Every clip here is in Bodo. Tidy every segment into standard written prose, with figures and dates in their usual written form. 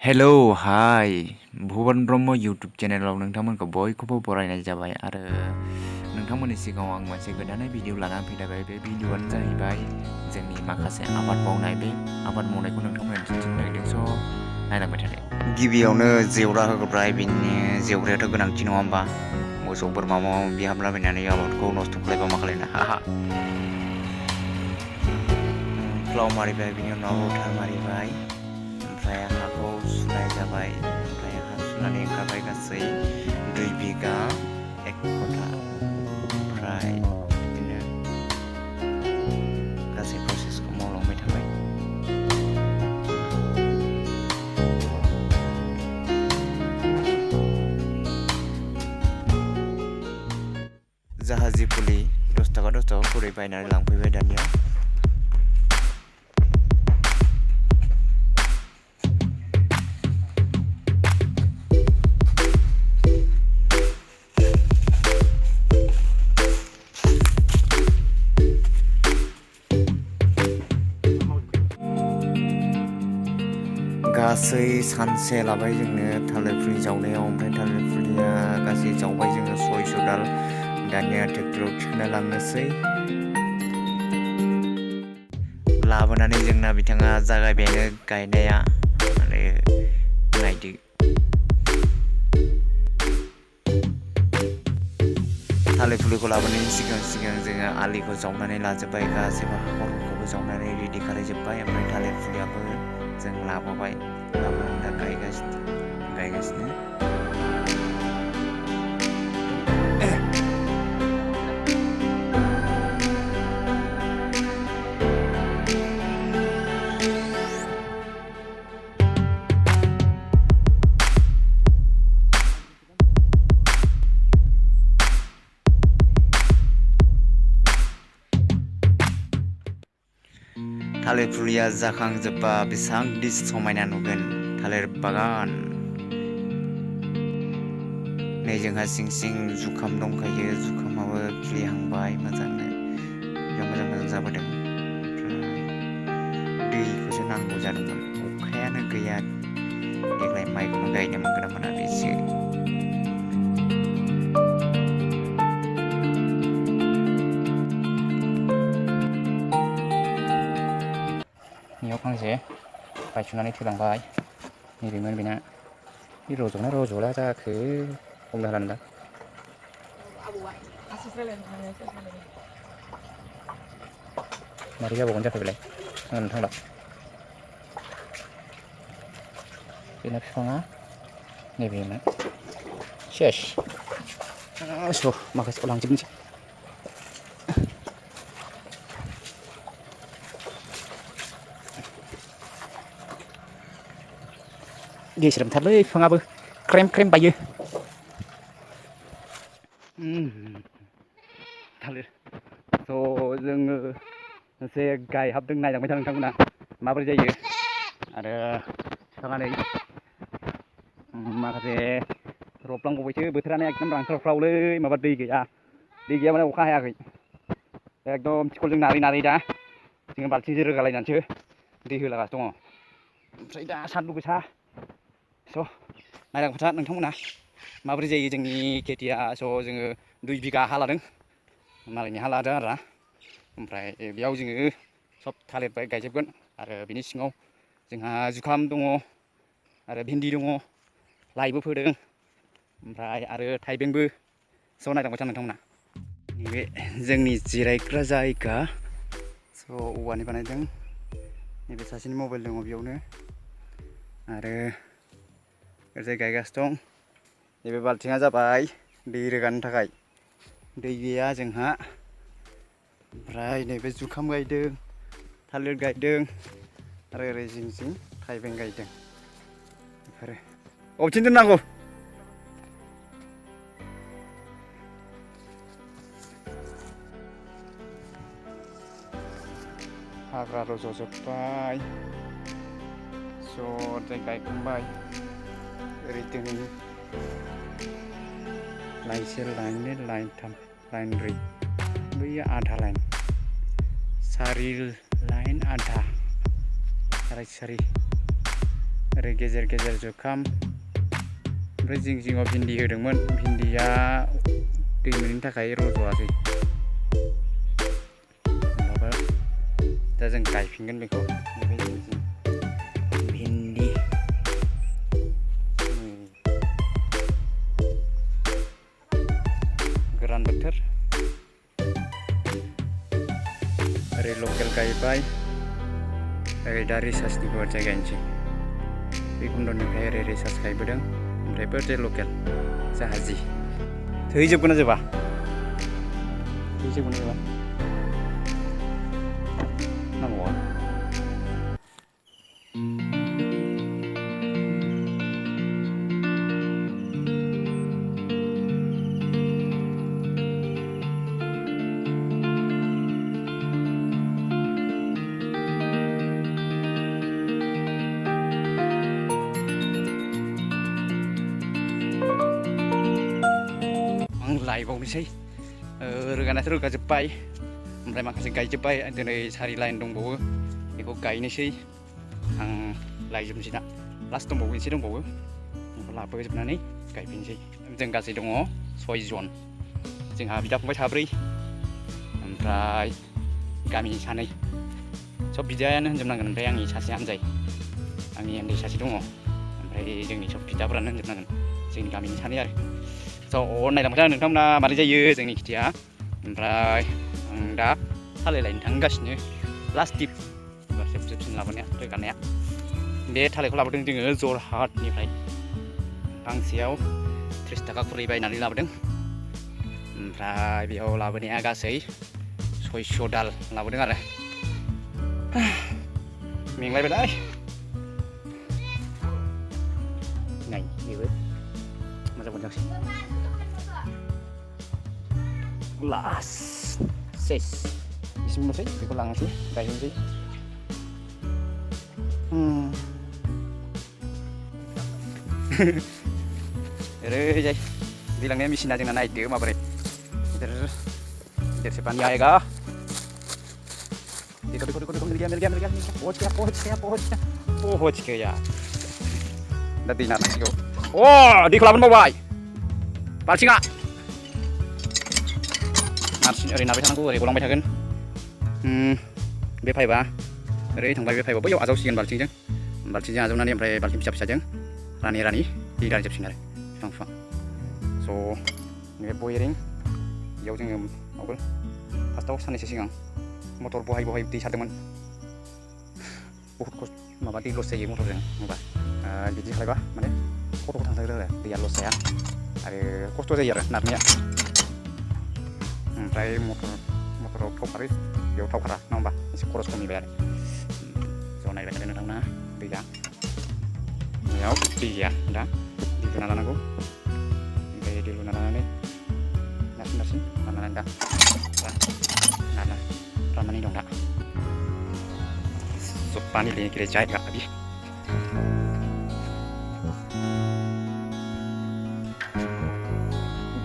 हेलौ हाय भुवन ब्रह्म इउटुब चेनेलाव नोंथांमोनखौ बयखौबो बरायनाय जाबाय आरो नोंथांमोननि सिगाङाव आं मोनसे गोदानै भिडिअ लानानै फैलायबाय। बे भिडिअआनो जाहैबाय जोंनि माखासे आबाद मावनाय। बे आबाद मावनायखौ नोंथांमोना दिन्थिनो नागिरदों, स' नायलांबाय थादो। गिबियावनो जेवरा होग्रोबाय, बिनि जेवरायाथ' गोनांथि नङा होमबा? मोसौ बोरमा माबा माबि हाबलाबायनानै आबादखौ नस्थ' खालायबा मा खालायनो, हाहा। फ्लाव मारिबाय, बिनि उनाव रटार मारिबाय, ओमफ्राय हाखौ सुनाय जाबाय, ओमफ्राय हा सुनानै ओंखारबाय गासै 2 बिगा 1 कथा। ओमफ्राय बिदिनो गासै प्रसेसखौ मावलांबाय थाबाय। जाहाजि फुलि 10 थाखा खरै बायनानै लांफैबाय दानिया। गासै सानसे लाबाय जोंनो थालिर फुलि जावनायाव, ओमफ्राय थालिर फुलिया गासै जावबाय जोङो 600 दाल। दानिया ट्रेक्टराव थिखोना लांनोसै। लाबोनानै जोंना बिथाङा जागायबायानो गायनाया, आरो नायदो। थालिर फुलिखौ लाबोनायनि सिगां जोङो आलिखौ जावनानै लाजोब्बाय, गासैबो हाखरफोरखौबो जावनानै रेडि खालायजोब्बाय। ओमफ्राय थालिर फुलियाबो जों लाबोबाय, लाबोनानै दा गायगासिनो। थालिर फुलिया जाखांजोबबा बेसेबांदि समायना नुगोन थालिर बागान। नै जोंहा सिं जुखाम दंखायो, जुखामाबो खिलिहांबाय मोजांनो, मोजां जाबोदों। ओमफ्राय दैखौसो नांगौ जादोंमोन, अखायानो गैया। देग्लाय माइखौनो गायनो मोनगोन ना मोना बेसो। बेयाव फांसे बायस'नानै थैलांबाय, नैबेमोन बेना। बे रज'ना रज'ला जाखो हमनो हाला दा। मारै जाबावगोन जाखो बेलाय, थांनो थांला। बेना बिफाङा नैबेमोन, सेस। माखासेखौ लांजोबनोसै। गेसेरथारलै बिफाङाबो, ख्रेम बायो। थालिर जोङो मोनसे गायहाबदों, नायलांबाय था नोंथांमोना माबोरै जायो। आरो बिफाङा नै माखासे रबलांबावबायसो, बोथोरानो एकदम रानख्रावख्रावलै। माबा दै गैया माने अखा हायाखै। एकदम थिखलजों नारै दा जोङो बाल्थिंजों रोगालायनानैसो दै होलागासिनो दङ। ओमफ्राय दा सान्दुं गोसा, स' नायलांबाय था नोंथांमोना माबोरै जायो जोंनि खेथिया। स' जोङो 2 बिगा हा लादों, मालायनि हा लादों आरोना। ओमफ्राय बेयाव जोङो सब थालिर गायजोबगोन। आरो बिनि सिङाव जोंहा जुखाम दङ, आरो भिन्दि दङ, लाइबो फोदों, ओमफ्राय आरो थाइबेंबो। स' नायलांबाय था नोंथांमोना। नैबे जोंनि जिरायग्रा जायगा, स' औवानि बानायदों। नैबे सासेनि मबाइल दङ बेयावनो, आरो ओरैजाय गायगासिनो दं। नैबे बाल्थिङा जाबाय दै रोगानो थाखाय, दै गैया जोंहा। ओमफ्राय नैबे जुखाम गायदों, थालिर गायदों, आरो ओरै जिं थाइबें गायदों। बेफोरो बबेथिं दोननांगौ। हाग्रा रज'जोब्बाय, स' ओरैजाय गायखांबाय। ओरै दोनै लाइनसे, लाइननै, लाइनथाम, लाइनब्रै, बैयो आधा लाइन, सारि लाइन आधा, साराय सारि, ओरै गेजेर गेजेर जुखाम ओमफ्राय जिं जिङाव भिन्दि होदोंमोन भिन्दिया दै मोनैनि थाखाय रज'आखै माबा दा जों गायफिनगोन बेखौ भिन्दि गोरान बोथोर ओरै लकेल गायबाय ओरै दा रिसार्चनि गुवार गायनोसै बे खन्दनिफ्राय ओरै रिसार्च गायबोदों ओमफ्राय बोरैजाय लकेल जाहाजि थैजोबगोन ना जोबा थैजोबगोन ना जोबा नांगौआ लायबावनोसै रोगानायाथ' रोगाजोब्बाय ओमफ्राय माखासे गायजोब्बाय दिनै 4 लाइन दंबावो बेखौ गायनोसै आं लायजोबनोसै दा लास्ट दंबावो एसे दंबावो बेखौ लाबोजोबनानै गायफिनसै जों गासै दङ 6 जन जोंहा बिदा फंबाय 3 ओमफ्राय गामिनि 2 सब बिदायानो होनजोबनांगोन ओमफ्राय आंनि सासे आनजाय आंनि उन्दै सासे दङ ओमफ्राय जोंनि सब बिदाफोरानो होनजोबनांगोन जोंनि गामिनि 2 आरो नायलांबाय नोंथांमोना मारै जायो जोंनि खेथिया ओमफ्राय आं दा थालिर लायनो थांगासिनो लास्ट टिप एबार जोबसिन लाबोनाया रोगानाया बे थालिरखौ लाबोदों जोङो जरहाटनिफ्राय फांसेयाव 30 थाखा खरि बायनानै लाबोदों ओमफ्राय बेयाव लाबोनाया गासै 600 दाल लाबोदों आरो मेंलायबाय नाय बेबो मोजां मोनजांसै last ses isimnोसै बेखौ लांनोसै गायनोसै ओरैजाय दैलांनाया मेसिना जोंना नायदो माबोरै इधर से पानी आएगा देखो देखो देखो मिल गया पहुंच गया दा दै नारनांसिगौ दैखौ लाबोनबावबाय बाल्थिङा ओरै नारबाय थानांगौ ओरै गलांबाय थागोन बे पाइपआ ओरै थांबाय बे पाइपआव बैयाव आजावसिगोन बाल्थिंजों आजावनानै ओमफ्राय बाल्थिं फिसाजों रानै दै रानजोबसिगोन आरो बिफां स' नैबे बयरिं बेयाव जोङो आवगोल फार्स्टआव साननैसो सिगां मटर बहाय दै सारदोंमोन बहुत माबा दै लस जायो मटरजों होनबा बिदि खालायबा माने खर'खौ थांथारो आरो दैया लस जाया आरो खस्थ' जायो आरो नारनाया ओमफ्राय मटराव थाव खारो बेयाव थाव खारा नङा होमबा एसे खरस खमिबाय आरो ज' नायबाय थादो नोंथांमोना दैया बेयाव दै गैया दा दै लुना लानांगौ ओमफ्राय दै लुना लानानै नारसिन लानानै दा राननानै दं दा स' पानी लेने के लिए जाएगा अभी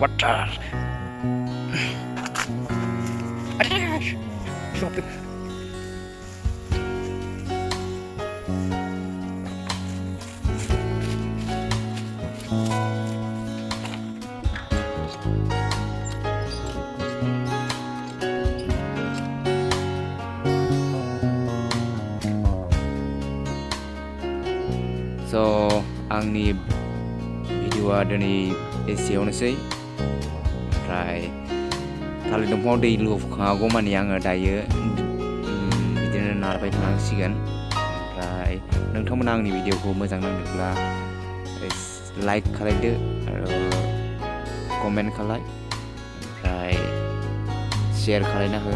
वाटर Stop it. So, आंनि भिडिअआ दिनै एसेयावनोसै ओमफ्राय थालिर दंफाङाव दै लुखाङागौ मानि आङो दायो बिदिनो नारबाय थानांसिगोन ओमफ्राय नोंथांमोना आंनि भिडिअखौ मोजां नांदोंब्ला लाइक खालायदो आरो कमेन्ट खालाय ओमफ्राय शेयार खालायना हो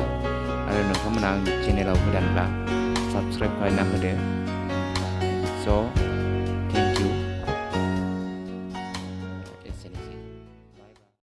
आरो नोंथांमोना आंनि चेनेलाव गोदानब्ला साबस्क्राइब खालायना होदो स'